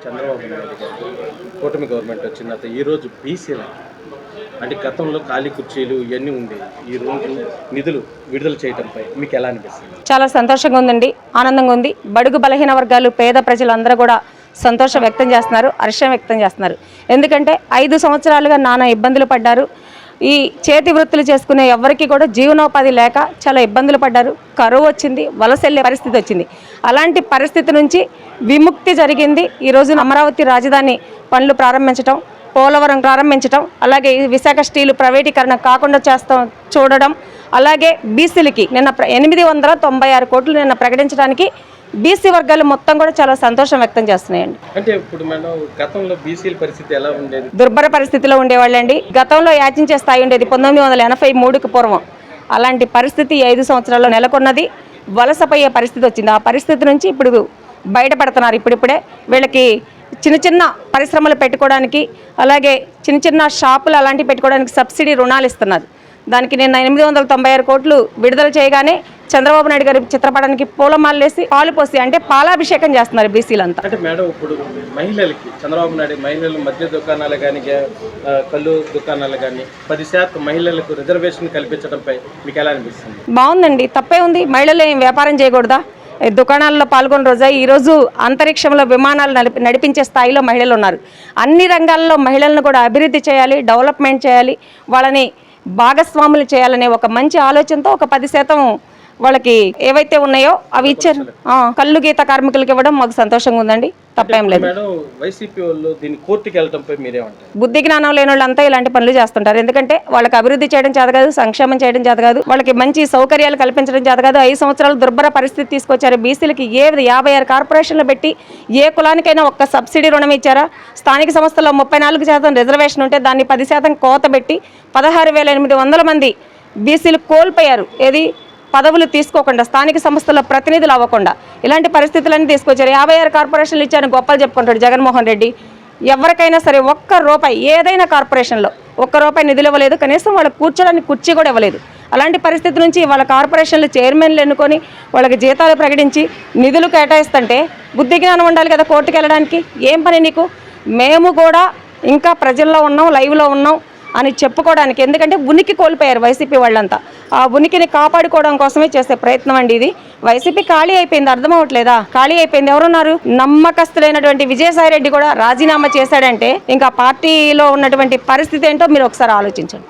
చంద్రబాబు నాయుడు గారు కూటమి గవర్నమెంట్ వచ్చిన తర్వాత ఈరోజు బీసీల అంటే గతంలో ఖాళీ కుర్చీలు ఇవన్నీ ఉండేవి. ఈరోజు నిధులు విడుదల చేయడంపై మీకు ఎలా అనిపిస్తుంది? చాలా సంతోషంగా ఉందండి, ఆనందంగా ఉంది. బడుగు బలహీన వర్గాలు, పేద ప్రజలందరూ కూడా సంతోషం వ్యక్తం చేస్తున్నారు, హర్షం వ్యక్తం చేస్తున్నారు. ఎందుకంటే 5 సంవత్సరాలుగా నానా ఇబ్బందులు పడ్డారు. ఈ చేతి వృత్తులు చేసుకునే ఎవరికి కూడా జీవనోపాధి లేక చాలా ఇబ్బందులు పడ్డారు. కరువు వచ్చింది, వలస వెళ్ళే పరిస్థితి వచ్చింది. అలాంటి పరిస్థితి నుంచి విముక్తి జరిగింది. ఈరోజు అమరావతి రాజధాని పనులు ప్రారంభించడం, పోలవరం ప్రారంభించడం, అలాగే విశాఖ స్టీలు ప్రైవేటీకరణ కాకుండా చూడడం, అలాగే బీసీలకి నిన్న 896 కోట్లు నిన్న ప్రకటించడానికి బీసీ వర్గాలు మొత్తం కూడా చాలా సంతోషం వ్యక్తం చేస్తున్నాయండి. అంటే ఇప్పుడు మనం గతంలో బీసీల పరిస్థితి ఎలా ఉండేది? దుర్భర పరిస్థితిలో ఉండేవాళ్ళండి. గతంలో యాచించే స్థాయి ఉండేది 1983కి పూర్వం. అలాంటి పరిస్థితి 5 సంవత్సరాల్లో నెలకొన్నది. వలసపోయే పరిస్థితి వచ్చింది. ఆ పరిస్థితి నుంచి ఇప్పుడు బయటపడుతున్నారు. ఇప్పుడిప్పుడే వీళ్ళకి చిన్న చిన్న పరిశ్రమలు పెట్టుకోవడానికి, అలాగే చిన్న చిన్న షాపులు అలాంటివి పెట్టుకోవడానికి సబ్సిడీ రుణాలు ఇస్తున్నారు. దానికి నిన్న 896 కోట్లు విడుదల చేయగానే చంద్రబాబు నాయుడు గారి చిత్రపటానికి పూలమాలేసి పాలు పోసి అంటే పాలాభిషేకం చేస్తున్నారు బీసీలంతా. అంటే మేడం ఇప్పుడు మహిళలకి చంద్రబాబు నాయుడు మహిళలు మద్య దుకాణాలు కానీ కళ్ళు దుకాణాలు కానీ 10% మహిళలకు రిజర్వేషన్ కల్పించడంపై మీకు ఎలా అనిపిస్తుంది? బాగుందండి, తప్పే ఉంది. మహిళలు ఏం వ్యాపారం చేయకూడదా? దుకాణాల్లో పాల్గొన్న రోజా ఈరోజు అంతరిక్షంలో విమానాలు నడిపించే స్థాయిలో మహిళలు ఉన్నారు. అన్ని రంగాల్లో మహిళలను కూడా అభివృద్ధి చేయాలి, డెవలప్మెంట్ చేయాలి, వాళ్ళని భాగస్వాములు చేయాలనే ఒక మంచి ఆలోచనతో ఒక 10% వాళ్ళకి ఏవైతే ఉన్నాయో అవి ఇచ్చారు. కళ్ళు గీత కార్మికులకు ఇవ్వడం మాకు సంతోషంగా ఉందండి, తప్పేం లేదు. బుద్ధి జ్ఞానం లేని వాళ్ళంతా ఇలాంటి పనులు చేస్తుంటారు. ఎందుకంటే వాళ్ళకి అభివృద్ధి చేయడం చేత కాదు, సంక్షేమం చేయడం చేత కాదు, వాళ్ళకి మంచి సౌకర్యాలు కల్పించడం చేత కాదు. 5 సంవత్సరాలు దుర్భర పరిస్థితి తీసుకొచ్చారు. బీసీలకి 56 కార్పొరేషన్లు పెట్టి ఏ కులానికైనా ఒక్క సబ్సిడీ రుణం ఇచ్చారా? స్థానిక సంస్థల్లో 34% రిజర్వేషన్ ఉంటే దాన్ని 10% కోత పెట్టి 16,800 మంది బీసీలు కోల్పోయారు. ఏది పదవులు తీసుకోకుండా, స్థానిక సంస్థల్లో ప్రతినిధులు అవ్వకుండా ఇలాంటి పరిస్థితులన్నీ తీసుకొచ్చారు. 56 కార్పొరేషన్లు ఇచ్చారని గొప్పలు చెప్పుకుంటాడు జగన్మోహన్ రెడ్డి. ఎవరికైనా సరే ఒక్క రూపాయి, ఏదైనా కార్పొరేషన్లో ఒక్క రూపాయి నిధులు ఇవ్వలేదు, కనీసం వాళ్ళకి కూర్చోడానికి కుర్చీ కూడా ఇవ్వలేదు. అలాంటి పరిస్థితి నుంచి వాళ్ళ కార్పొరేషన్లు చైర్మన్లు ఎన్నుకొని వాళ్ళకి జీతాలు ప్రకటించి నిధులు కేటాయిస్తుంటే బుద్ధి జ్ఞానం ఉండాలి కదా కోర్టుకు వెళ్ళడానికి. ఏం పని నీకు? మేము కూడా ఇంకా ప్రజల్లో ఉన్నాం, లైవ్లో ఉన్నాం అని చెప్పుకోవడానికి. ఎందుకంటే ఉనికి కోల్పోయారు వైసీపీ వాళ్ళంతా. ఆ ఉనికిని కాపాడుకోవడం కోసమే చేసే ప్రయత్నం అండి ఇది. వైసీపీ ఖాళీ అయిపోయింది, అర్థం అవ్వట్లేదా? ఖాళీ అయిపోయింది. ఎవరున్నారు? నమ్మకస్తులైనటువంటి విజయసాయి రెడ్డి కూడా రాజీనామా చేశాడంటే ఇంకా పార్టీలో ఉన్నటువంటి పరిస్థితి ఏంటో మీరు ఒకసారి ఆలోచించండి.